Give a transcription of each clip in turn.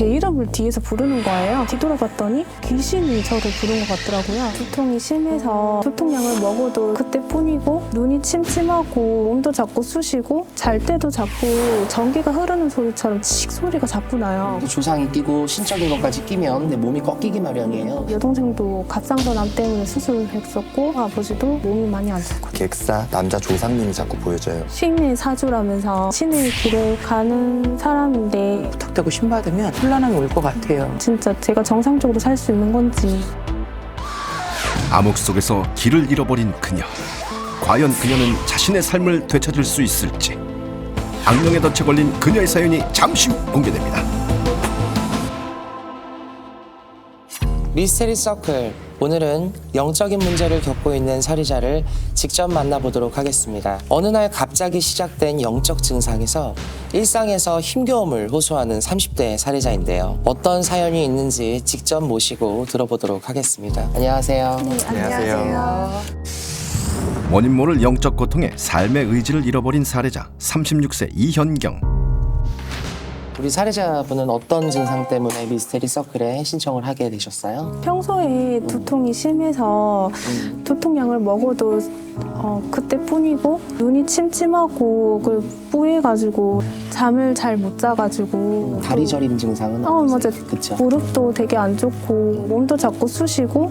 제 이름을 뒤에서 부르는 거예요. 뒤돌아봤더니 귀신이 저를 부른 것 같더라고요. 두통이 심해서 두통약을 먹어도 그때뿐이고 눈이 침침하고 몸도 자꾸 쑤시고 잘 때도 자꾸 전기가 흐르는 소리처럼 칙 소리가 자꾸 나요. 조상이 끼고 신적인 것까지 끼면 내 몸이 꺾이기 마련이에요. 여동생도 갑상선암 때문에 수술했었고 아버지도 몸이 많이 안 좋고 객사 남자 조상님이 자꾸 보여져요. 신의 사주라면서 신의 길을 가는 사람인데 턱대고 신받으면 혼란함이 올 것 같아요. 진짜 제가 정상적으로 살 수 있는 건지. 암흑 속에서 길을 잃어버린 그녀. 과연 그녀는 자신의 삶을 되찾을 수 있을지. 악령에 덫에 걸린 그녀의 사연이 잠시 후 공개됩니다. 미스테리 서클, 오늘은 영적인 문제를 겪고 있는 살인자를 직접 만나보도록 하겠습니다. 어느 날 갑자기 시작된 영적 증상에서 일상에서 힘겨움을 호소하는 30대 살인자인데요. 어떤 사연이 있는지 직접 모시고 들어보도록 하겠습니다. 안녕하세요. 안녕하세요. 원인 모를 영적 고통에 삶의 의지를 잃어버린 살해자 36세 이현경. 우리 살해자분은 어떤 증상 때문에 미스테리 서클에 신청을 하게 되셨어요? 평소에 두통이 심해서 두통약을 먹어도 그때뿐이고 눈이 침침하고 그 뿌해가지고 잠을 잘 못 자가지고 다리 저림 증상은 맞아. 그쵸? 무릎도 되게 안 좋고 몸도 자꾸 쑤시고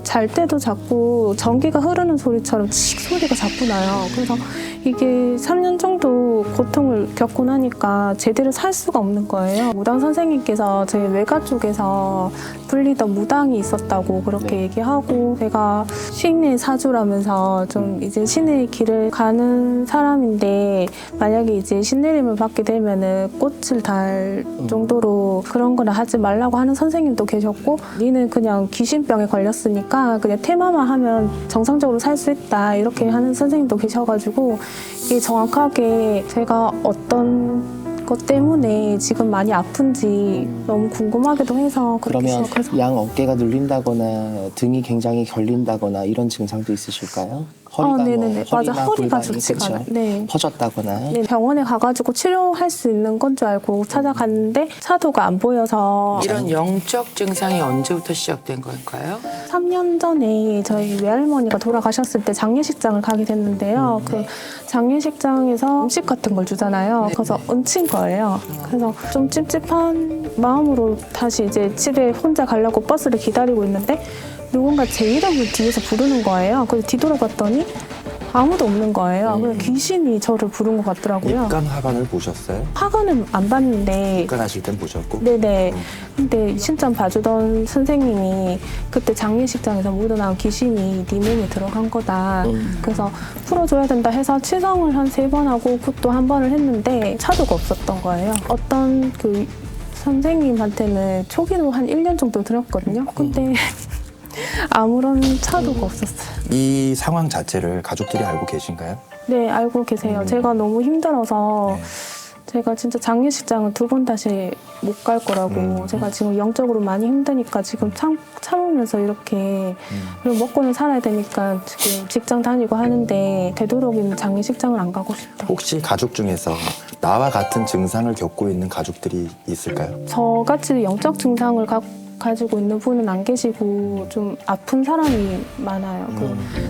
잘 때도 자꾸 전기가 흐르는 소리처럼 칙 소리가 자꾸 나요. 그래서 이게 3년 정도 고통을 겪고 나니까 제대로 살 수가 없는 거예요. 무당 선생님께서 저희 외가 쪽에서 불리던 무당이 있었다고 그렇게 얘기하고 제가 신의 사주라면서 좀 이제 신의 길을 가는 사람인데 만약에 이제 신내림을 받게 되면은 꽃을 달 정도로 그런 거를 하지 말라고 하는 선생님도 계셨고 니는 그냥 귀신병에 걸렸으니까 그냥 테마만 하면 정상적으로 살 수 있다 이렇게 하는 선생님도 계셔가지고 이게 정확하게 제가 어떤 것 때문에 지금 많이 아픈지 너무 궁금하기도 해서 그렇게 그러면 시작해서. 양 어깨가 눌린다거나 등이 굉장히 결린다거나 이런 증상도 있으실까요? 허리가 네네네. 맞아. 허리가 골반이, 좋지가 그쵸? 않아요. 네. 퍼졌다거나. 네, 병원에 가가지고 치료할 수 있는 건 줄 알고 찾아갔는데 차도가 안 보여서 이런 영적 증상이 언제부터 시작된 걸까요? 3년 전에 저희 외할머니가 돌아가셨을 때 장례식장을 가게 됐는데요. 그 장례식장에서 음식 같은 걸 주잖아요. 그래서 얹힌 거예요. 그래서 좀 찝찝한 마음으로 다시 이제 집에 혼자 가려고 버스를 기다리고 있는데 누군가 제 이름을 뒤에서 부르는 거예요. 그래서 뒤돌아봤더니 아무도 없는 거예요. 그래서 귀신이 저를 부른 것 같더라고요. 입간 화관을 보셨어요? 화관은 안 봤는데 입간하실 땐 보셨고. 네네. 근데 신점 봐주던 선생님이 그때 장례식장에서 묻어나온 귀신이 네 몸에 들어간 거다. 그래서 풀어줘야 된다 해서 치성을 한 3번 하고 굿도 1번을 했는데 차도가 없었던 거예요. 어떤 그 선생님한테는 초기로 한 1년 정도 들었거든요. 근데 아무런 차도가 없었어요. 이 상황 자체를 가족들이 알고 계신가요? 네, 알고 계세요. 제가 너무 힘들어서 네. 제가 진짜 장례식장은 2번 다시 못 갈 거라고 제가 지금 영적으로 많이 힘드니까 지금 참으면서 이렇게 그리고 먹고는 살아야 되니까 지금 직장 다니고 하는데 되도록이면 장례식장을 안 가고 싶다. 혹시 가족 중에서 나와 같은 증상을 겪고 있는 가족들이 있을까요? 저같이 영적 증상을 가지고 있는 분은 안 계시고 좀 아픈 사람이 많아요.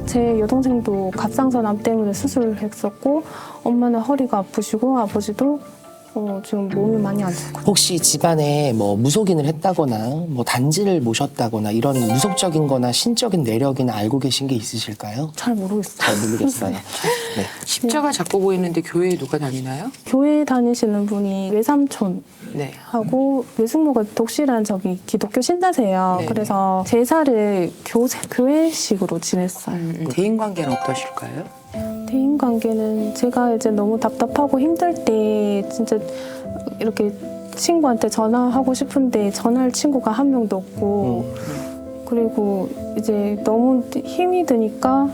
제 여동생도 갑상선암 때문에 수술했었고 엄마는 허리가 아프시고 아버지도 지금 몸이 많이 안 좋고. 혹시 집안에 뭐 무속인을 했다거나 뭐 단지를 모셨다거나 이런 무속적인 거나 신적인 내력이나 알고 계신 게 있으실까요? 잘 모르겠어요. 잘 모르겠어요. 네. 십자가 잡고 보이는데 교회에 누가 다니나요? 교회 다니시는 분이 외삼촌 네. 하고 외숙모가 독실한 저기 기독교 신자세요. 네네. 그래서 제사를 교회식으로 지냈어요. 대인 관계는 어떠실까요? 대인 관계는 제가 이제 너무 답답하고 힘들 때 진짜 이렇게 친구한테 전화하고 싶은데 전화할 친구가 한 명도 없고 그리고 이제 너무 힘이 드니까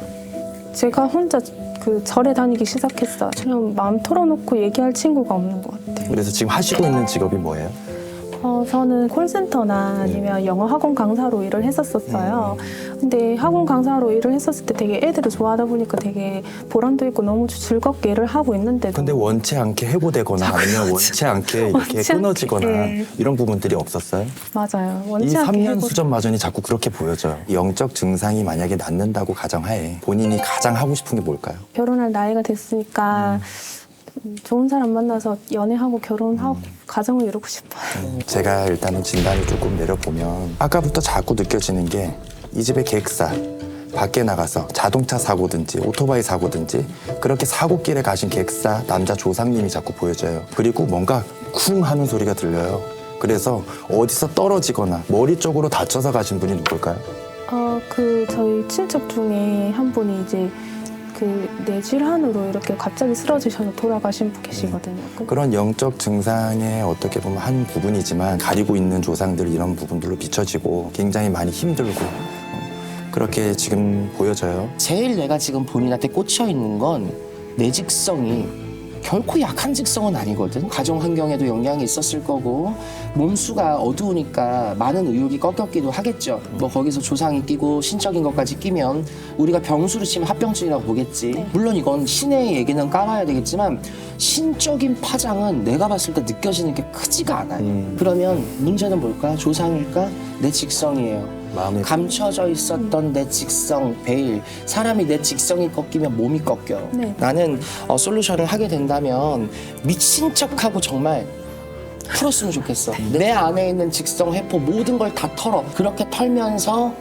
제가 혼자 그 절에 다니기 시작했어요. 그냥 마음 털어놓고 얘기할 친구가 없는 것 같아요. 그래서 지금 하시고 있는 직업이 뭐예요? 저는 콜센터나 아니면 영어 학원 강사로 일을 했었어요. 근데 학원 강사로 일을 했었을 때 되게 애들을 좋아하다 보니까 되게 보람도 있고 너무 즐겁게 일을 하고 있는데도 근데 원치 않게 해고되거나 아니면 원치 않게 이렇게 원치 않게, 끊어지거나 예. 이런 부분들이 없었어요? 맞아요. 이 원치 않게 3년 해고- 수전 마전이 자꾸 그렇게 보여져요. 영적 증상이 만약에 낫는다고 가정하에 본인이 가장 하고 싶은 게 뭘까요? 결혼할 나이가 됐으니까 좋은 사람 만나서 연애하고 결혼하고 가정을 이루고 싶어요. 제가 일단은 진단을 조금 내려보면 아까부터 자꾸 느껴지는 게 이 집의 계획사 밖에 나가서 자동차 사고든지 오토바이 사고든지 그렇게 사고길에 가신 계획사 남자 조상님이 자꾸 보여져요. 그리고 뭔가 쿵 하는 소리가 들려요. 그래서 어디서 떨어지거나 머리 쪽으로 다쳐서 가신 분이 누굴까요? 저희 친척 중에 한 분이 이제 그 뇌질환으로 이렇게 갑자기 쓰러지셔서 돌아가신 분 계시거든요. 그런 영적 증상의 어떻게 보면 한 부분이지만 가리고 있는 조상들 이런 부분들로 비춰지고 굉장히 많이 힘들고 그렇게 지금 보여져요. 제일 내가 지금 본인한테 꽂혀 있는 건 내 직성이 결코 약한 직성은 아니거든. 가정 환경에도 영향이 있었을 거고 몸수가 어두우니까 많은 의욕이 꺾였기도 하겠죠. 뭐 거기서 조상이 끼고 신적인 것까지 끼면 우리가 병수로 치면 합병증이라고 보겠지. 물론 이건 신의 얘기는 깔아야 되겠지만 신적인 파장은 내가 봤을 때 느껴지는 게 크지가 않아요. 그러면 문제는 뭘까? 조상일까? 내 직성이에요. 마음이 감춰져 있었던 내 직성, 베일. 사람이 내 직성이 꺾이면 몸이 꺾여. 네. 나는 솔루션을 하게 된다면 미친 척하고 정말 풀었으면 좋겠어. 내 안에 있는 직성, 회포 모든 걸 다 털어. 그렇게 털면서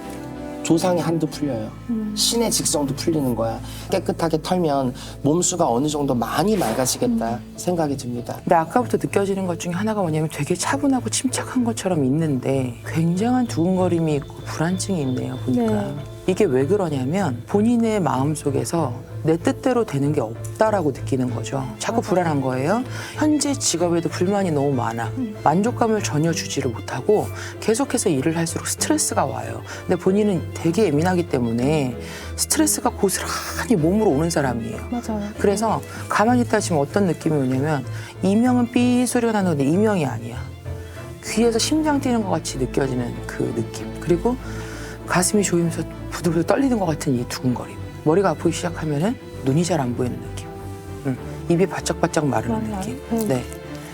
조상이 한도 풀려요. 신의 직성도 풀리는 거야. 깨끗하게 털면 몸수가 어느 정도 많이 맑아지겠다 생각이 듭니다. 근데 아까부터 느껴지는 것 중에 하나가 뭐냐면 되게 차분하고 침착한 것처럼 있는데 굉장한 두근거림이 있고 불안증이 있네요, 보니까. 네. 이게 왜 그러냐면 본인의 마음속에서 내 뜻대로 되는 게 없다라고 느끼는 거죠. 자꾸 불안한 거예요. 현재 직업에도 불만이 너무 많아. 만족감을 전혀 주지를 못하고 계속해서 일을 할수록 스트레스가 와요. 근데 본인은 되게 예민하기 때문에 스트레스가 고스란히 몸으로 오는 사람이에요. 맞아요. 그래서 가만히 있다 지금 어떤 느낌이 오냐면 이명은 삐 소리가 나는데 이명이 아니야. 귀에서 심장 뛰는 것 같이 느껴지는 그 느낌. 그리고 가슴이 조이면서 부들부들 떨리는 것 같은 이 두근거림. 머리가 아프기 시작하면은 눈이 잘 안 보이는 느낌. 입이 바짝바짝 마르는 맞아요. 느낌. 네.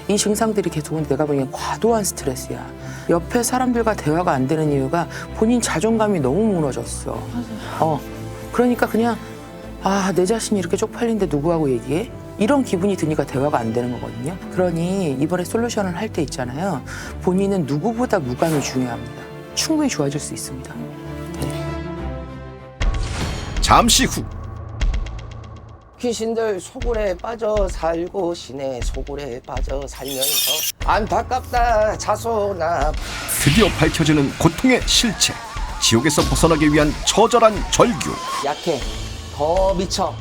이 증상들이 계속은 내가 보기엔 과도한 스트레스야. 옆에 사람들과 대화가 안 되는 이유가 본인 자존감이 너무 무너졌어. 그러니까 그냥 내 자신이 이렇게 쪽팔린데 누구하고 얘기해? 이런 기분이 드니까 대화가 안 되는 거거든요. 그러니 이번에 솔루션을 할 때 있잖아요. 본인은 누구보다 무감이 중요합니다. 충분히 좋아질 수 있습니다. 잠시 후 귀신들 소굴에 빠져 살고 신의 소굴에 빠져 살면서 안타깝다 자손아. 드디어 밝혀지는 고통의 실체. 지옥에서 벗어나기 위한 처절한 절규. 약해 더 미쳐.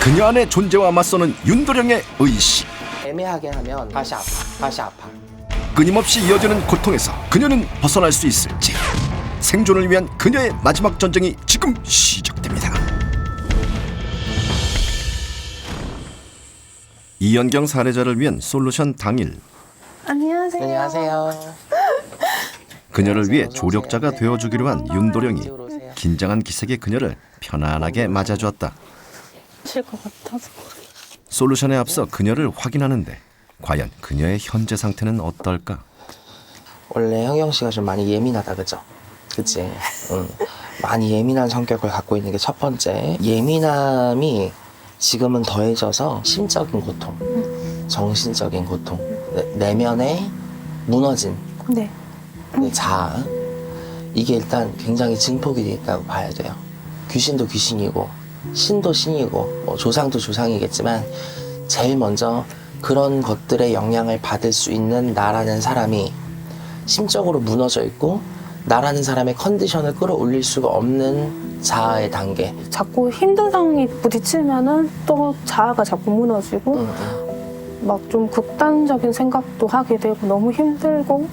그녀 안의 존재와 맞서는 윤도령의 의식. 애매하게 하면 다시 아파 다시 아파. 끊임없이 이어지는 고통에서 그녀는 벗어날 수 있을지. 생존을 위한 그녀의 마지막 전쟁이 지금 시작됩니다. 이연경 살해자를 위한 솔루션 당일, 안녕하세요. 안녕하세요. 그녀를 위해 어서 조력자가 오세요. 되어주기로 한 윤도령이 이쪽으로 오세요. 긴장한 기색의 그녀를 편안하게 맞아주었다. 칠 것 같아서. 솔루션에 앞서 그녀를 확인하는데 과연 그녀의 현재 상태는 어떨까? 원래 형경 씨가 좀 많이 예민하다 그죠? 그치? 응. 많이 예민한 성격을 갖고 있는 게 첫 번째. 예민함이 지금은 더해져서 심적인 고통, 정신적인 고통, 내면에 무너진 네. 자아. 이게 일단 굉장히 증폭이 돼 있다고 봐야 돼요. 귀신도 귀신이고 신도 신이고 뭐 조상도 조상이겠지만 제일 먼저 그런 것들의 영향을 받을 수 있는 나라는 사람이 심적으로 무너져 있고 나라는 사람의 컨디션을 끌어올릴 수가 없는 자아의 단계. 자꾸 힘든 상황이 부딪히면은 또 자아가 자꾸 무너지고 막 좀 극단적인 생각도 하게 되고 너무 힘들고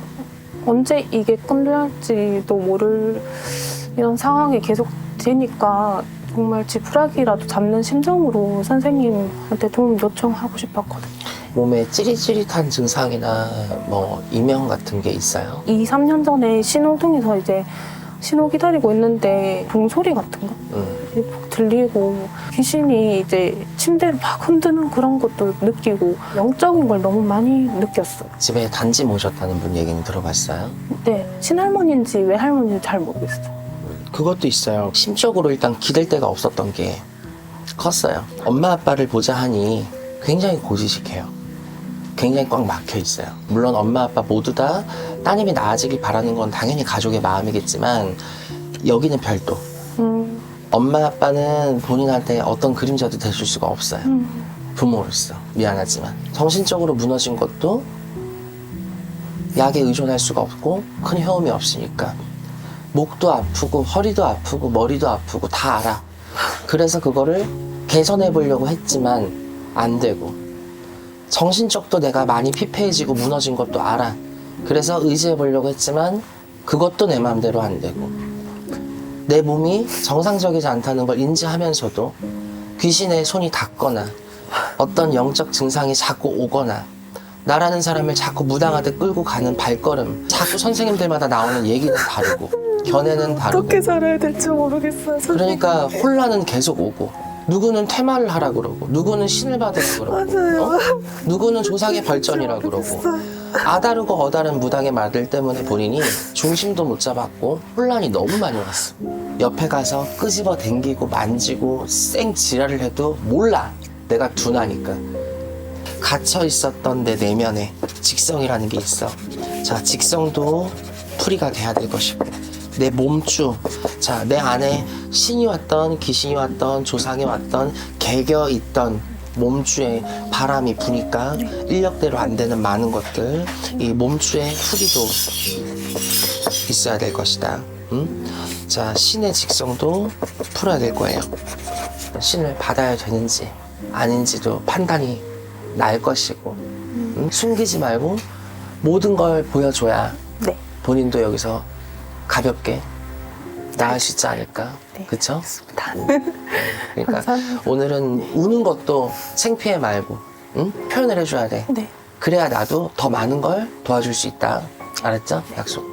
언제 이게 끝날지도 모를 이런 상황이 계속 되니까 정말 지푸라기라도 잡는 심정으로 선생님한테 도움 요청하고 싶었거든요. 몸에 찌릿찌릿한 증상이나 뭐 이명 같은 게 있어요? 2, 3년 전에 신호등에서 이제 신호 기다리고 있는데 종소리 같은 거 들리고 귀신이 이제 침대를 막 흔드는 그런 것도 느끼고 영적인 걸 너무 많이 느꼈어요. 집에 단지 모셨다는 분 얘기는 들어봤어요? 네, 친할머니인지 외할머니인지 잘 모르겠어요. 그것도 있어요. 심적으로 일단 기댈 데가 없었던 게 컸어요. 엄마 아빠를 보자 하니 굉장히 고지식해요. 굉장히 꽉 막혀 있어요. 물론 엄마 아빠 모두 다 따님이 나아지길 바라는 건 당연히 가족의 마음이겠지만 여기는 별도. 엄마 아빠는 본인한테 어떤 그림자도 대줄 수가 없어요. 부모로서 미안하지만 정신적으로 무너진 것도 약에 의존할 수가 없고 큰 효험이 없으니까 목도 아프고 허리도 아프고 머리도 아프고 다 알아. 그래서 그거를 개선해 보려고 했지만 안 되고 정신적도 내가 많이 피폐해지고 무너진 것도 알아. 그래서 의지해 보려고 했지만 그것도 내 마음대로 안 되고 내 몸이 정상적이지 않다는 걸 인지하면서도 귀신의 손이 닿거나 어떤 영적 증상이 자꾸 오거나 나라는 사람을 자꾸 무당하듯 끌고 가는 발걸음, 자꾸 선생님들마다 나오는 얘기는 다르고 견해는 다르고 어떻게 살아야 될지 모르겠어요. 그러니까 혼란은 계속 오고 누구는 퇴마를 하라 그러고 누구는 신을 받으라 그러고 누구는 조상의 발전이라 그러고 아다르고 어다른 무당의 말들 때문에 본인이 중심도 못 잡았고 혼란이 너무 많이 왔어. 옆에 가서 끄집어 당기고 만지고 쌩 지랄을 해도 몰라. 내가 둔하니까. 갇혀 있었던 내 내면에 직성이라는 게 있어. 자, 직성도 풀이가 돼야 될 것이고 내 몸주, 자, 내 안에 신이 왔던 귀신이 왔던 조상이 왔던 개겨 있던 몸주에 바람이 부니까 인력대로 안 되는 많은 것들, 이 몸주의 풀이도 있어야 될 것이다. 자, 신의 직성도 풀어야 될 거예요. 신을 받아야 되는지 아닌지도 판단이 날 것이고 숨기지 말고 모든 걸 보여줘야 네. 본인도 여기서 가볍게 나을 수 있지 않을까. 네, 그쵸? 알겠습니다. 그러니까 감사합니다. 오늘은 우는 것도 창피해 말고 표현을 해줘야 돼. 네. 그래야 나도 더 많은 걸 도와줄 수 있다. 알았죠? 약속.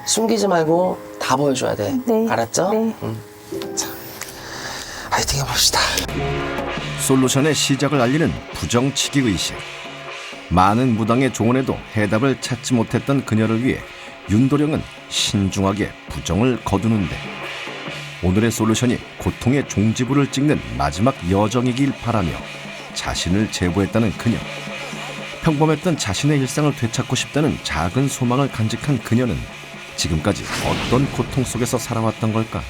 숨기지 말고 다 보여줘야 돼. 네. 알았죠? 네. 자, 화이팅 해봅시다. 솔루션의 시작을 알리는 부정치기 의식. 많은 무당의 조언에도 해답을 찾지 못했던 그녀를 위해 윤도령은 신중하게 부정을 거두는데 오늘의 솔루션이 고통의 종지부를 찍는 마지막 여정이길 바라며 자신을 제보했다는 그녀. 평범했던 자신의 일상을 되찾고 싶다는 작은 소망을 간직한 그녀는 지금까지 어떤 고통 속에서 살아왔던 걸까?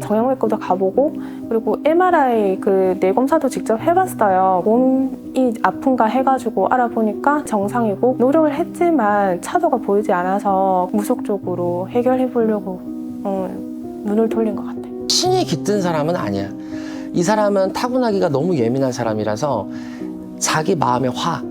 정형외과도 가보고 그리고 MRI 그 뇌검사도 직접 해봤어요. 몸이 아픈가 해가지고 알아보니까 정상이고 노력을 했지만 차도가 보이지 않아서 무속적으로 해결해 보려고 눈을 돌린 것 같아요. 신이 깃든 사람은 아니야. 이 사람은 타고나기가 너무 예민한 사람이라서 자기 마음의 화,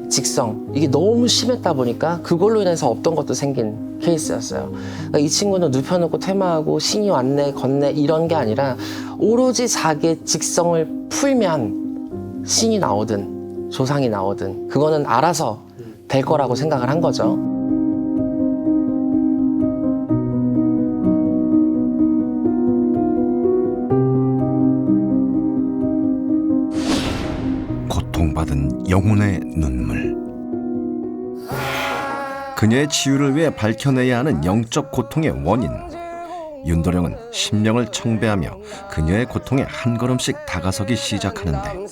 직성 이게 너무 심했다 보니까 그걸로 인해서 없던 것도 생긴 케이스였어요. 그러니까 이 친구는 눕혀놓고 퇴마하고 신이 왔네 걷네 이런 게 아니라 오로지 자기의 직성을 풀면 신이 나오든 조상이 나오든 그거는 알아서 될 거라고 생각을 한 거죠. 고통받은 영혼의 눈물. 그녀의 치유를 위해 밝혀내야 하는 영적 고통의 원인. 윤도령은 심령을 청배하며 그녀의 고통에 한 걸음씩 다가서기 시작하는데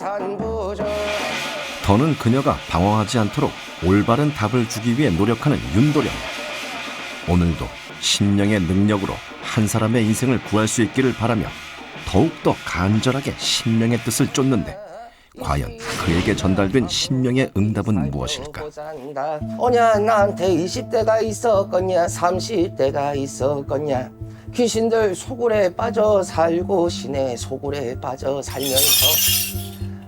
더는 그녀가 방황하지 않도록 올바른 답을 주기 위해 노력하는 윤도령. 오늘도 심령의 능력으로 한 사람의 인생을 구할 수 있기를 바라며 더욱더 간절하게 심령의 뜻을 쫓는데 과연 그에게 전달된 심령의 응답은 무엇일까? 오냐 나한테 20대가 있었겠냐 30대가 있었겠냐 귀신들 소굴에 빠져 살고 신의 소굴에 빠져 살면서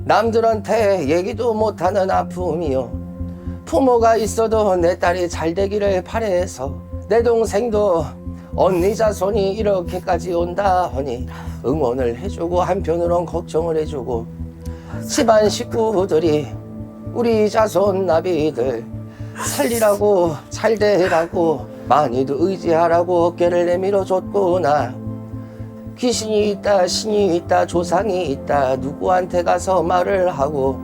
남들한테 얘기도 못하는 아픔이요 부모가 있어도 내 딸이 잘 되기를 바래서 내 동생도 언니 자손이 이렇게까지 온다 하니 응원을 해주고 한편으론 걱정을 해주고 집안 식구들이 우리 자손 나비들 살리라고 잘되라고 많이도 의지하라고 어깨를 내밀어 줬구나. 귀신이 있다 신이 있다 조상이 있다 누구한테 가서 말을 하고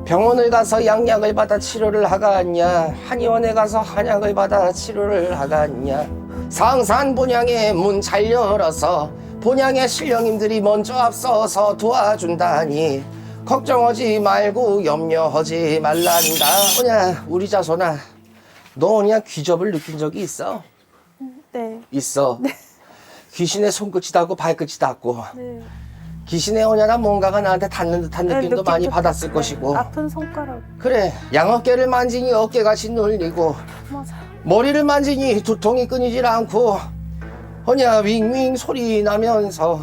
병원을 가서 양약을 받아 치료를 하갔냐 한의원에 가서 한약을 받아 치료를 하갔냐. 상산 본향의 문 잘 열어서 본향의 신령님들이 먼저 앞서서 도와준다니 걱정하지 말고 염려하지 말란다. 뭐냐 우리 자손아 너 그냥 귀접을 느낀 적이 있어? 네. 있어. 귀신의 손끝이 닿고 발끝이 닿고 네. 귀신의 오냐나 뭔가가 나한테 닿는 듯한 느낌도 많이 느낌도 받았을 네. 것이고 아픈 손가락. 그래 양어깨를 만지니 어깨같이 눌리고 맞아요. 머리를 만지니 두통이 끊이질 않고 허냐 윙윙 소리 나면서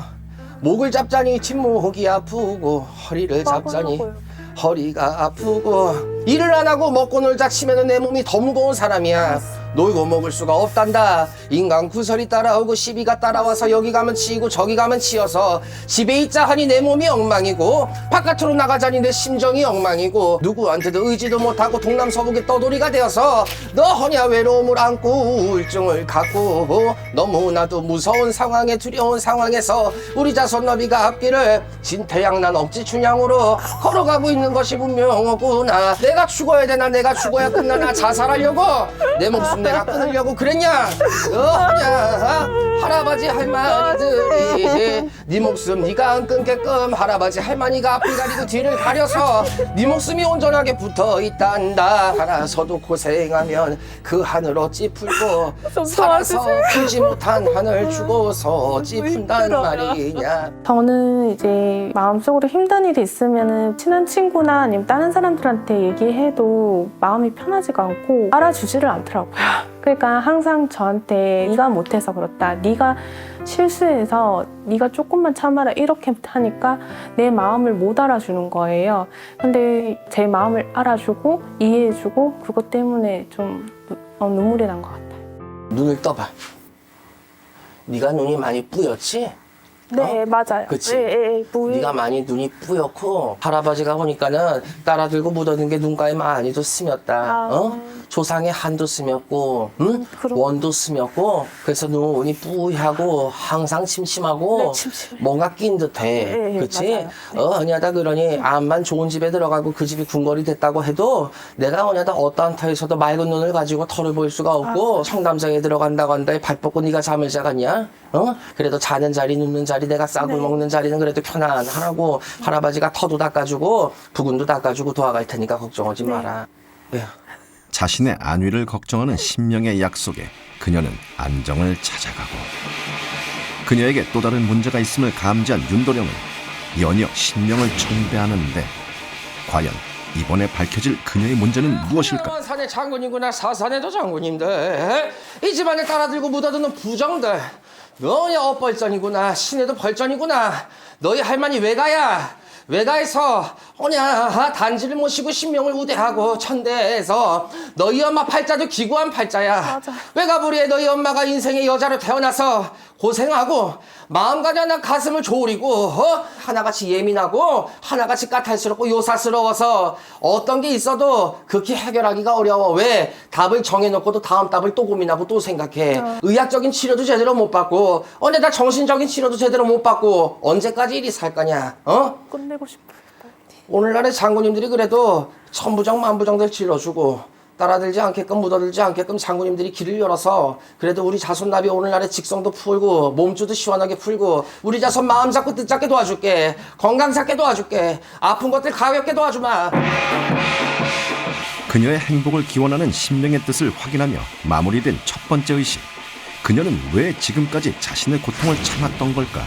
목을 잡자니 뒷목이 아프고 허리를 잡자니 뻐근하고요. 허리가 아프고 일을 안 하고 먹고 놀자 치면은 내 몸이 더 무거운 사람이야. 놀고 먹을 수가 없단다. 인간 구설이 따라오고 시비가 따라와서 여기 가면 치이고 저기 가면 치여서 집에 있자 하니 내 몸이 엉망이고 바깥으로 나가자니 내 심정이 엉망이고 누구한테도 의지도 못하고 동남서북의 떠돌이가 되어서 너 허냐 외로움을 안고 우울증을 갖고 너무나도 무서운 상황에 두려운 상황에서 우리 자손 너비가 앞길을 진태양난 억지춘향으로 걸어가고 있는 것이 분명하구나. 내가 죽어야 되나 내가 죽어야 끝나나 자살하려고 내 목숨 내가 끊으려고 그랬냐? 허냐 할아버지 할머니들이 네 목숨 네가 안 끊게끔 할아버지 할머니가 앞을 가리고 뒤를 가려서 네 목숨이 온전하게 붙어있단다. 하나서도 고생하면 그 하늘 어찌 풀고 살아서 풀지 못한 하늘 주고서 어찌 푼단 말이냐. 저는 이제 마음속으로 힘든 일이 있으면 친한 친구나 아니면 다른 사람들한테 얘기해도 마음이 편하지가 않고 알아주지를 않더라고요. 그러니까 항상 저한테 네가 못해서 그렇다. 네가 실수해서 네가 조금만 참아라 이렇게 하니까 내 마음을 못 알아주는 거예요. 근데 제 마음을 알아주고 이해해주고 그것 때문에 좀 눈물이 난 것 같아요. 눈을 떠봐. 네가 눈이 많이 뿌였지? 네, 맞아요. 그치? 네, 네가 많이 눈이 뿌옇고 할아버지가 보니까는 따라들고 묻어든 게 눈가에 많이도 스몄다. 아. 조상의 한도 스몄고 그렇구나. 원도 스몄고 그래서 눈이 뿌하고 항상 침침하고 네, 침침해. 뭔가 낀 듯해. 네, 그치? 맞아요. 어냐다 그러니 암만 좋은 집에 들어가고 그 집이 궁궐이 됐다고 해도 내가 어냐다 어떠한 터에서도 맑은 눈을 가지고 털을 보일 수가 없고 청담장에 들어간다고 한다에 발 뻗고 네가 잠을 자갔냐? 그래도 자는 자리 눕는 자리 내가 싹을 네. 먹는 자리는 그래도 편안하고 할아버지가 터도 닦아주고 부근도 닦아주고 도와갈 테니까 걱정하지 마라. 예. 자신의 안위를 걱정하는 신명의 약속에 그녀는 안정을 찾아가고 그녀에게 또 다른 문제가 있음을 감지한 윤도령은 연이어 신명을 청배하는데 과연 이번에 밝혀질 그녀의 문제는 무엇일까? 산의 장군이구나. 사산에도 장군인데 이 집안에 따라들고 묻어드는 부정들 너희 엇벌전이구나. 신에도 벌전이구나. 너희 할머니 외가야. 외가에서 오냐 단지를 모시고 신명을 우대하고 천대해서 너희 엄마 팔자도 기구한 팔자야. 맞아. 외가부리에 너희 엄마가 인생의 여자로 태어나서 고생하고 마음가냐 가슴을 조리고 하나같이 예민하고 하나같이 까탈스럽고 요사스러워서 어떤 게 있어도 극히 해결하기가 어려워. 왜? 답을 정해놓고도 다음 답을 또 고민하고 또 생각해. 의학적인 치료도 제대로 못 받고 나 정신적인 치료도 제대로 못 받고 언제까지 이리 살 거냐? 끝내고 싶어요. 오늘날의 장군님들이 그래도 천부정 만부정들 질러주고 따라들지 않게끔 묻어들지 않게끔 장군님들이 길을 열어서 그래도 우리 자손나비 오늘날의 직성도 풀고 몸주도 시원하게 풀고 우리 자손 마음 잡고 뜻 잡게 도와줄게. 건강 잡게 도와줄게. 아픈 것들 가볍게 도와주마. 그녀의 행복을 기원하는 신명의 뜻을 확인하며 마무리된 첫 번째 의식. 그녀는 왜 지금까지 자신의 고통을 참았던 걸까?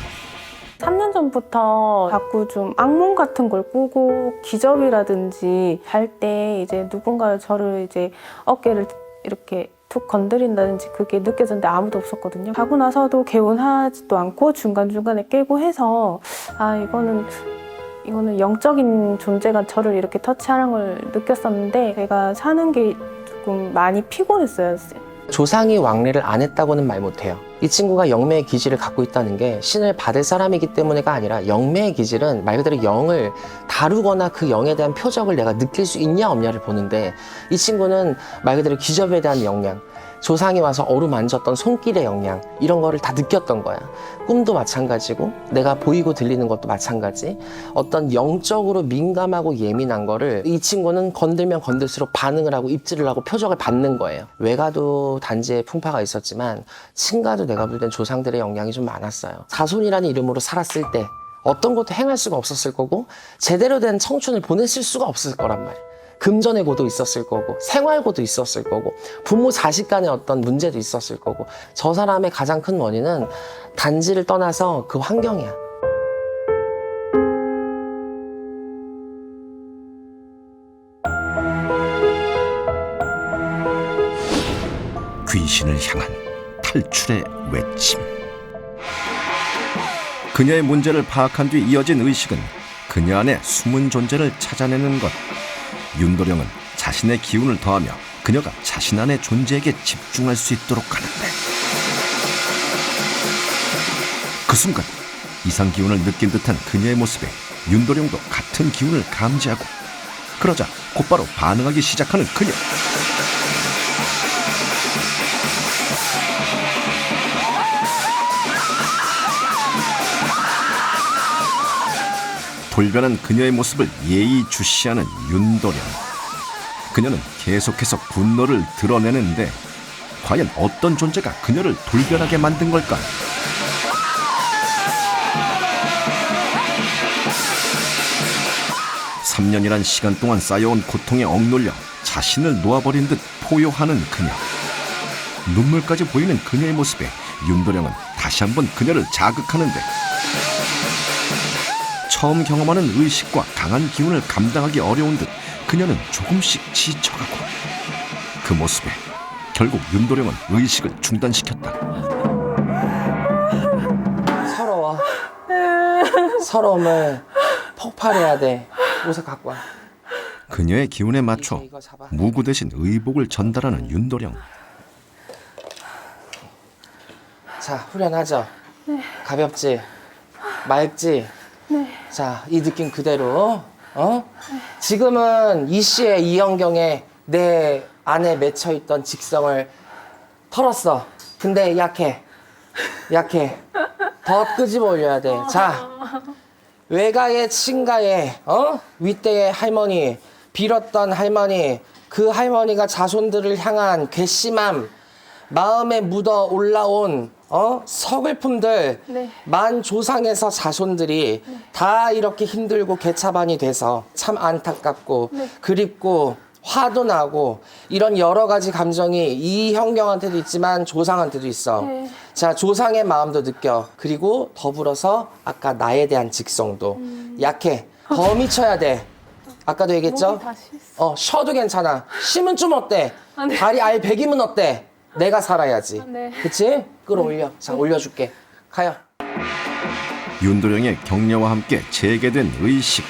3년 전부터 자꾸 좀 악몽 같은 걸 꾸고 기접이라든지 잘 때 이제 누군가 저를 이제 어깨를 이렇게 툭 건드린다든지 그게 느껴졌는데 아무도 없었거든요. 자고 나서도 개운하지도 않고 중간중간에 깨고 해서 이거는 영적인 존재가 저를 이렇게 터치하는 걸 느꼈었는데 제가 사는 게 조금 많이 피곤했어요. 조상이 왕래를 안 했다고는 말 못해요. 이 친구가 영매의 기질을 갖고 있다는 게 신을 받을 사람이기 때문에가 아니라 영매의 기질은 말 그대로 영을 다루거나 그 영에 대한 표적을 내가 느낄 수 있냐 없냐를 보는데 이 친구는 말 그대로 기접에 대한 역량, 조상이 와서 어루만졌던 손길의 역량 이런 거를 다 느꼈던 거야. 꿈도 마찬가지고 내가 보이고 들리는 것도 마찬가지. 어떤 영적으로 민감하고 예민한 거를 이 친구는 건들면 건들수록 반응을 하고 입질을 하고 표적을 받는 거예요. 외가도 단지에 풍파가 있었지만 친가도 내가 볼 땐 조상들의 영향이 좀 많았어요. 자손이라는 이름으로 살았을 때 어떤 것도 행할 수가 없었을 거고 제대로 된 청춘을 보냈을 수가 없을 거란 말이에요. 금전의 고도 있었을 거고 생활고도 있었을 거고 부모 자식 간의 어떤 문제도 있었을 거고 저 사람의 가장 큰 원인은 단지를 떠나서 그 환경이야. 귀신을 향한 탈출의 외침. 그녀의 문제를 파악한 뒤 이어진 의식은 그녀 안의 숨은 존재를 찾아내는 것. 윤도령은 자신의 기운을 더하며 그녀가 자신 안의 존재에게 집중할 수 있도록 하는데 그 순간 이상 기운을 느낀 듯한 그녀의 모습에 윤도령도 같은 기운을 감지하고 그러자 곧바로 반응하기 시작하는 그녀. 돌변한 그녀의 모습을 예의주시하는 윤도령. 그녀는 계속해서 분노를 드러내는데 과연 어떤 존재가 그녀를 돌변하게 만든 걸까? (3년이란) 시간 동안 쌓여온 고통에 억눌려 자신을 놓아버린 듯 포효하는 그녀. 눈물까지 보이는 그녀의 모습에 윤도령은 다시 한번 그녀를 자극하는데 처음 경험하는 의식과 강한 기운을 감당하기 어려운 듯 그녀는 조금씩 지쳐가고 그 모습에 결국 윤도령은 의식을 중단시켰다. 서러워. 서러움을 폭발해야 돼. 옷을 갖고 와. 그녀의 기운에 맞춰 무구 대신 의복을 전달하는 윤도령. 자, 후련하죠? 네. 가볍지? 맑지? 네. 자, 이 느낌 그대로. 지금은 이 시에 이영경에 내 안에 맺혀있던 직성을 털었어. 근데 약해. 더 끄집어 올려야 돼. 자, 외가의 친가의 윗대의 할머니, 빌었던 할머니, 그 할머니가 자손들을 향한 괘씸함, 마음에 묻어 올라온 서글픔들, 네. 만 조상에서 자손들이 다 이렇게 힘들고 개차반이 돼서 참 안타깝고 그립고 화도 나고 이런 여러 가지 감정이 이 형경한테도 있지만 조상한테도 있어. 네. 자, 조상의 마음도 느껴. 그리고 더불어서 아까 나에 대한 직성도 약해. 더 미쳐야 돼. 아까도 얘기했죠? 목이 다 쉬었어. 쉬어도 괜찮아. 쉬면 좀 어때? 아, 네. 다리 아예 베기면 어때? 내가 살아야지. 네. 그치? 끌어올려. 자, 올려줄게. 가요. 윤도령의 격려와 함께 재개된 의식.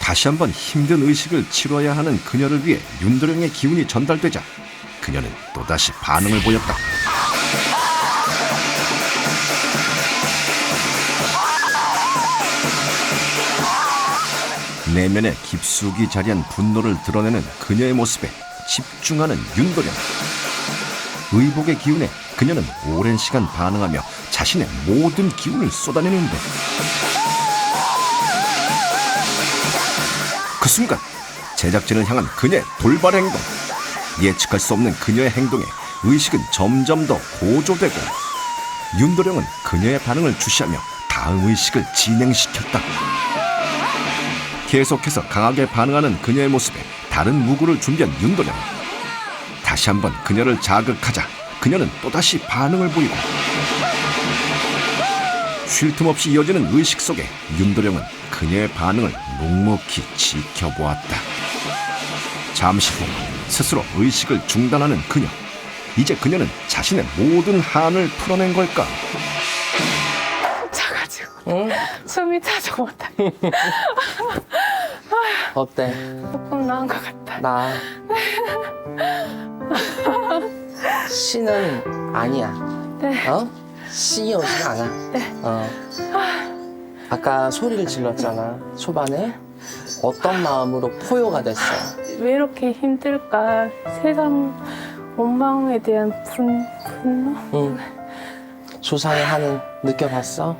다시 한번 힘든 의식을 치러야 하는 그녀를 위해 윤도령의 기운이 전달되자 그녀는 또다시 반응을 보였다. 내면에 깊숙이 자리한 분노를 드러내는 그녀의 모습에 집중하는 윤도령. 의복의 기운에 그녀는 오랜 시간 반응하며 자신의 모든 기운을 쏟아내는데 그 순간 제작진을 향한 그녀의 돌발 행동. 예측할 수 없는 그녀의 행동에 의식은 점점 더 고조되고 윤도령은 그녀의 반응을 주시하며 다음 의식을 진행시켰다. 계속해서 강하게 반응하는 그녀의 모습에 다른 무구를 준비한 윤도령. 다시 한번 그녀를 자극하자 그녀는 또다시 반응을 보이고 쉴 틈 없이 이어지는 의식 속에 윤도령은 그녀의 반응을 묵묵히 지켜보았다. 잠시 후 스스로 의식을 중단하는 그녀. 이제 그녀는 자신의 모든 한을 풀어낸 걸까? 차가지고 응? 숨이 차지 못해. 어때? 조금 나은 것 같아. 나. 신은 아니야. 네. 어? 신이 오진 않아. 네. 아까 소리를 질렀잖아. 초반에 어떤 마음으로 포효가 됐어? 왜 이렇게 힘들까? 세상 원망에 대한 분노? 응. 조상의 한은 느껴봤어?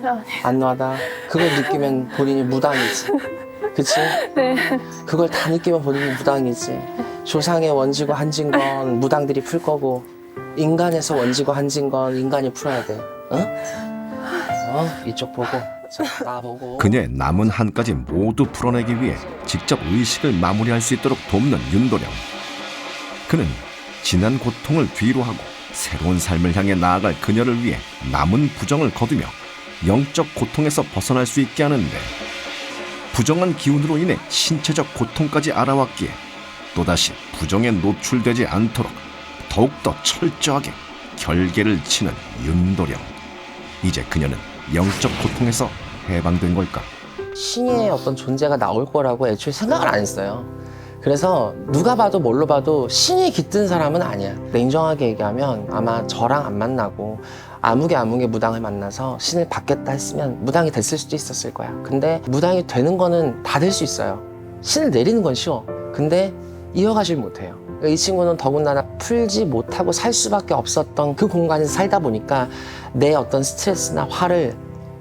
아니. 안 와다. 그걸 느끼면 본인이 무당이지. 그치? 네. 그걸 다 느끼면 본인이 무당이지. 조상의 원지고 한진 건 무당들이 풀 거고, 인간에서 원지고 한진 건 인간이 풀어야 돼. 응? 이쪽 보고, 나 보고. 그녀의 남은 한까지 모두 풀어내기 위해 직접 의식을 마무리할 수 있도록 돕는 윤도령. 그는 지난 고통을 뒤로하고 새로운 삶을 향해 나아갈 그녀를 위해 남은 부정을 거두며 영적 고통에서 벗어날 수 있게 하는데, 부정한 기운으로 인해 신체적 고통까지 알아왔기에 또다시 부정에 노출되지 않도록 더욱더 철저하게 결계를 치는 윤도령. 이제 그녀는 영적 고통에서 해방된 걸까? 신의 어떤 존재가 나올 거라고 애초에 생각을 안 했어요. 그래서 누가 봐도 뭘로 봐도 신이 깃든 사람은 아니야. 냉정하게 얘기하면 아마 저랑 안 만나고 아무개 무당을 만나서 신을 받겠다 했으면 무당이 됐을 수도 있었을 거야. 근데 무당이 되는 거는 다 될 수 있어요. 신을 내리는 건 쉬워. 근데 이어가질 못해요. 이 친구는 더군다나 풀지 못하고 살 수밖에 없었던 그 공간에서 살다 보니까 내 어떤 스트레스나 화를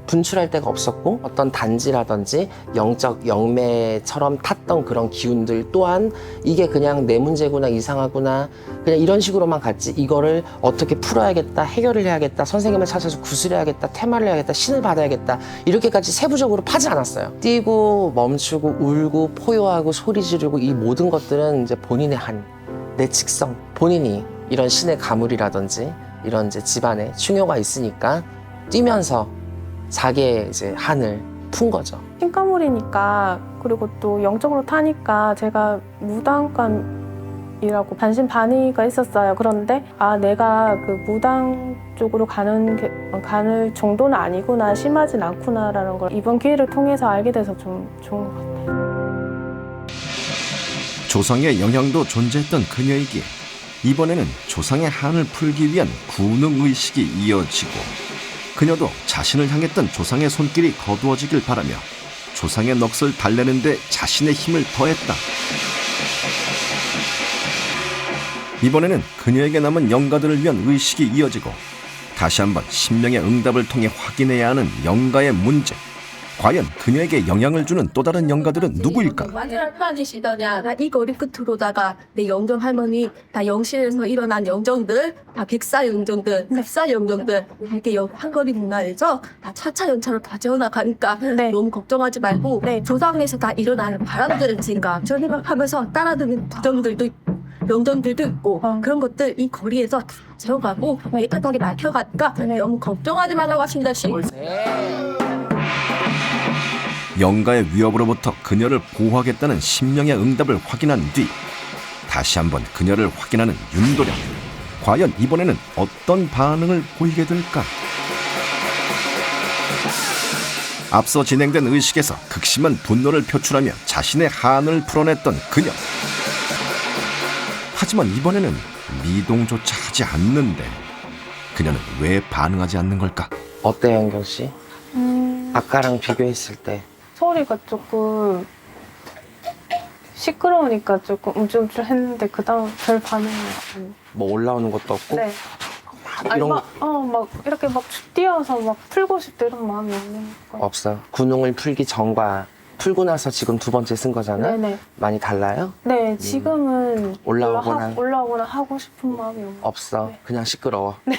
분출할 데가 없었고, 어떤 단지라든지 영적 영매처럼 탔던 그런 기운들 또한 이게 그냥 내 문제구나, 이상하구나, 그냥 이런 식으로만 갔지, 이거를 어떻게 풀어야겠다, 해결을 해야겠다, 선생님을 찾아서 구슬해야겠다, 퇴마를 해야겠다, 신을 받아야겠다, 이렇게까지 세부적으로 파지 않았어요. 뛰고 멈추고 울고 포효하고 소리 지르고 이 모든 것들은 이제 본인의 한, 내 직성, 본인이 이런 신의 가물이라든지 이런 이제 집안에 충효가 있으니까 뛰면서 자기의 이제 한을 푼 거죠. 신가물이니까, 그리고 또 영적으로 타니까 제가 무당감이라고 반신반의가 있었어요. 그런데 내가 그 무당 쪽으로 가는 정도는 아니구나, 심하진 않구나라는 걸 이번 기회를 통해서 알게 돼서 좀 좋은 것 같아요. 조상의 영향도 존재했던 그녀에게 이번에는 조상의 한을 풀기 위한 군웅의식이 이어지고, 그녀도 자신을 향했던 조상의 손길이 거두어지길 바라며 조상의 넋을 달래는 데 자신의 힘을 더했다. 이번에는 그녀에게 남은 영가들을 위한 의식이 이어지고, 다시 한번 신명의 응답을 통해 확인해야 하는 영가의 문제. 과연 그녀에게 영향을 주는 또 다른 영가들은 누구일까? 마지막 편이시더냐. 나 이 거리 끝으로다가 내 영정 할머니 다 영실에서 일어난 영정들, 다 백사 영정들, 삽사 영정들 이렇게 한 거리 문화에서 다 차차 연차로 다 지어나가니까 네. 너무 걱정하지 말고 네. 조상에서 다 일어나는 바람들을 지금 저 생각하면서 따라드는 부정들도 있고 영정들도 있고 그런 것들 이 거리에서 지어가고 깨끗하게 밝혀가니까 너무 걱정하지 말라고 하십니다. 영가의 위협으로부터 그녀를 보호하겠다는 신명의 응답을 확인한 뒤 다시 한번 그녀를 확인하는 윤도령. 과연 이번에는 어떤 반응을 보이게 될까? 앞서 진행된 의식에서 극심한 분노를 표출하며 자신의 한을 풀어냈던 그녀. 하지만 이번에는 미동조차 하지 않는데 그녀는 왜 반응하지 않는 걸까? 어때요, 연경 씨? 아까랑 비교했을 때 소리가 조금 시끄러우니까 조금 움찔움찔 했는데 그 다음 별 반응이 안. 뭐 올라오는 것도 없고 네. 아니 이런 막 이렇게 막 뛰어서 막 풀고 싶다 이런 마음이 없는 거예요. 없어. 군웅을 풀기 전과 풀고 나서 지금 두 번째 쓴 거잖아. 네네. 많이 달라요? 네, 지금은 올라오거나 하고 싶은 마음이 없어. 네. 그냥 시끄러워. 네.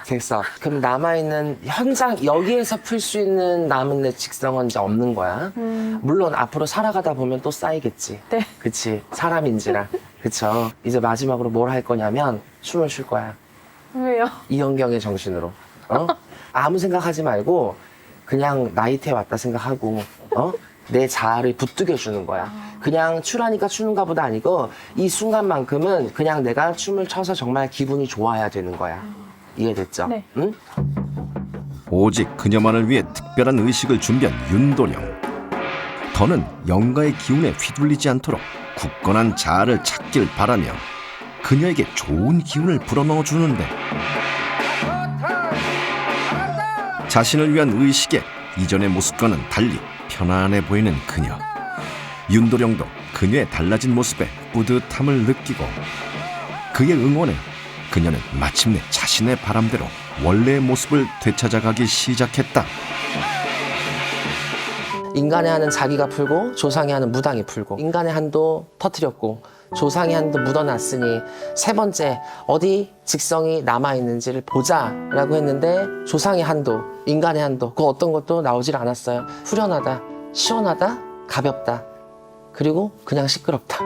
됐어. 그럼 남아있는 현장 여기에서 풀 수 있는 남은 내 직성은 이제 없는 거야. 물론 앞으로 살아가다 보면 또 쌓이겠지. 네. 그치. 사람인지라. 그쵸. 이제 마지막으로 뭘 할 거냐면 춤을 출 거야. 왜요? 이현경의 정신으로. 아무 생각하지 말고 그냥 나이트에 왔다 생각하고 내 자아를 부뚜겨 주는 거야. 그냥 추라니까 추는가 보다 아니고 이 순간만큼은 그냥 내가 춤을 춰서 정말 기분이 좋아야 되는 거야. 이해됐죠? 네. 응? 오직 그녀만을 위해 특별한 의식을 준비한 윤도령. 더는 영가의 기운에 휘둘리지 않도록 굳건한 자아를 찾길 바라며 그녀에게 좋은 기운을 불어넣어 주는데 자신을 위한 의식에 이전의 모습과는 달리 편안해 보이는 그녀. 윤도령도 그녀의 달라진 모습에 뿌듯함을 느끼고 그의 응원에 그녀는 마침내 자신의 바람대로 원래의 모습을 되찾아가기 시작했다. 인간의 한은 자기가 풀고 조상의 한은 무당이 풀고 인간의 한도 터뜨렸고 조상의 한도 묻어놨으니 세 번째 어디 직성이 남아있는지를 보자라고 했는데 조상의 한도, 인간의 한도 그 어떤 것도 나오질 않았어요. 후련하다, 시원하다, 가볍다 그리고 그냥 시끄럽다.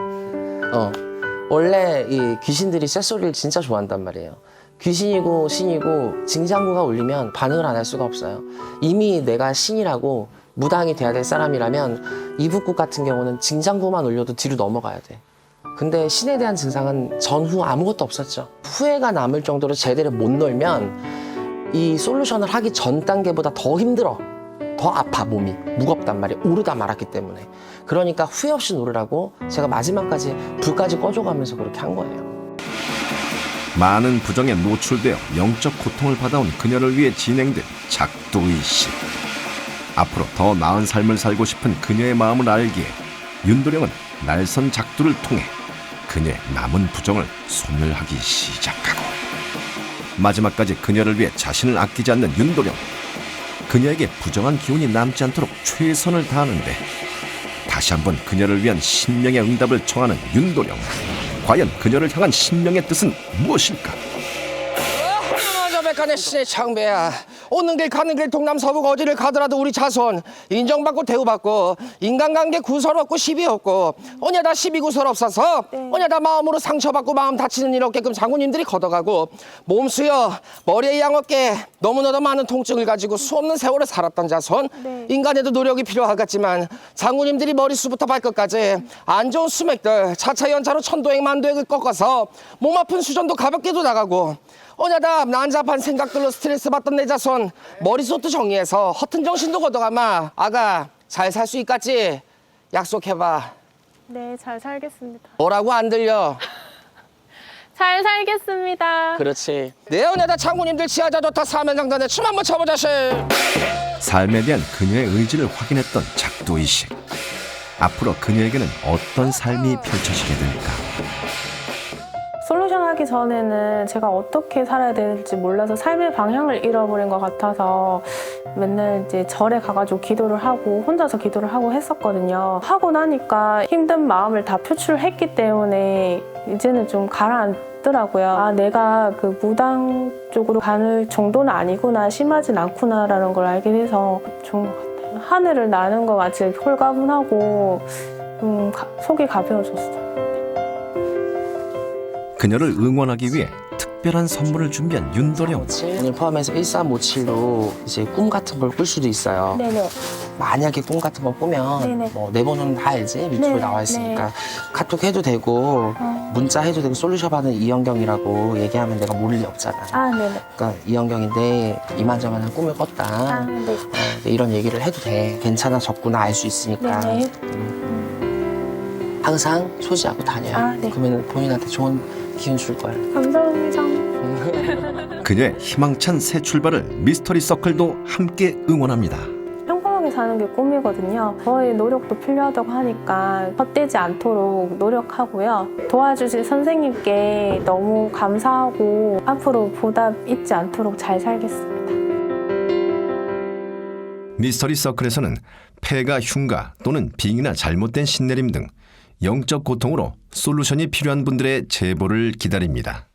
원래 이 귀신들이 쇳소리를 진짜 좋아한단 말이에요. 귀신이고 신이고 징장구가 울리면 반응을 안 할 수가 없어요. 이미 내가 신이라고 무당이 돼야 될 사람이라면 이북국 같은 경우는 징장구만 울려도 뒤로 넘어가야 돼. 근데 신에 대한 증상은 전후 아무것도 없었죠. 후회가 남을 정도로 제대로 못 놀면 이 솔루션을 하기 전 단계보다 더 힘들어. 더 아파 몸이. 무겁단 말이에요. 오르다 말았기 때문에. 그러니까 후회 없이 놀으라고 제가 마지막까지 불까지 꺼줘가면서 그렇게 한 거예요. 많은 부정에 노출되어 영적 고통을 받아온 그녀를 위해 진행된 작두의식. 앞으로 더 나은 삶을 살고 싶은 그녀의 마음을 알기에 윤도령은 날선 작두를 통해 그녀의 남은 부정을 소멸하기 시작하고 마지막까지 그녀를 위해 자신을 아끼지 않는 윤도령. 그녀에게 부정한 기운이 남지 않도록 최선을 다하는데 다시 한번 그녀를 위한 신명의 응답을 청하는 윤도령. 과연 그녀를 향한 신명의 뜻은 무엇일까? 백간의 신의 창배야. 오는 길 가는 길 동남서북 어디를 가더라도 우리 자손 인정받고 대우받고 인간관계 구설 없고 시비 없고 오냐다 시비 구설 없어서 오냐다 마음으로 상처받고 마음 다치는 일 없게끔 장군님들이 걷어가고 몸수여 머리에 양 없게 너무나도 많은 통증을 가지고 수없는 세월을 살았던 자손 인간에도 노력이 필요하겠지만 장군님들이 머리수부터 발끝까지 안 좋은 수맥들 차차 연차로 천도액 만도액을 꺾어서 몸 아픈 수전도 가볍게도 나가고 오냐다 난잡한 생각들로 스트레스 받던 내 자손 머릿속도 정리해서 허튼 정신도 걷어가마. 아가 잘 살 수 있겠지? 약속해봐. 네, 잘 살겠습니다. 뭐라고 안 들려? 잘 살겠습니다. 그렇지. 내 오냐다 장군님들 지하자 좋다 사면장단에 춤 한번 춰보자시. 삶에 대한 그녀의 의지를 확인했던 작두의식. 앞으로 그녀에게는 어떤 삶이 펼쳐지게 될까? 솔루션 하기 전에는 제가 어떻게 살아야 될지 몰라서 삶의 방향을 잃어버린 것 같아서 맨날 이제 절에 가가지고 기도를 하고 혼자서 기도를 하고 했었거든요. 하고 나니까 힘든 마음을 다 표출했기 때문에 이제는 좀 가라앉더라고요. 아, 내가 그 무당 쪽으로 가는 정도는 아니구나, 심하진 않구나라는 걸 알게 돼서 좋은 것 같아요. 하늘을 나는 것 같이 홀가분하고 속이 가벼워졌어요. 그녀를 응원하기 위해 특별한 선물을 준비한 윤도령. 오늘 포함해서 1357로 이제 꿈 같은 걸 꿀 수도 있어요. 네네. 만약에 꿈 같은 걸 꾸면 네네. 뭐 내 번호는 다 알지? 유튜브에 네네. 나와 있으니까 카톡 해도 되고 문자 해도 되고 솔루션 받은 이영경이라고 얘기하면 내가 모를 리 없잖아. 아, 네네. 그러니까 이영경인데 이만저만한 꿈을 꿨다. 아, 네. 이런 얘기를 해도 돼. 괜찮아졌구나 알 수 있으니까. 네네. 항상 소지하고 다녀요. 아, 네. 그러면 본인한테 좋은 기운 줄 거야. 감사합니다. 그녀의 희망찬 새 출발을 미스터리 서클도 함께 응원합니다. 평범하게 사는 게 꿈이거든요. 저의 노력도 필요하다고 하니까 헛되지 않도록 노력하고요. 도와주실 선생님께 너무 감사하고 앞으로 보답 잊지 않도록 잘 살겠습니다. 미스터리 서클에서는 폐가 흉가 또는 빙이나 잘못된 신내림 등 영적 고통으로 솔루션이 필요한 분들의 제보를 기다립니다.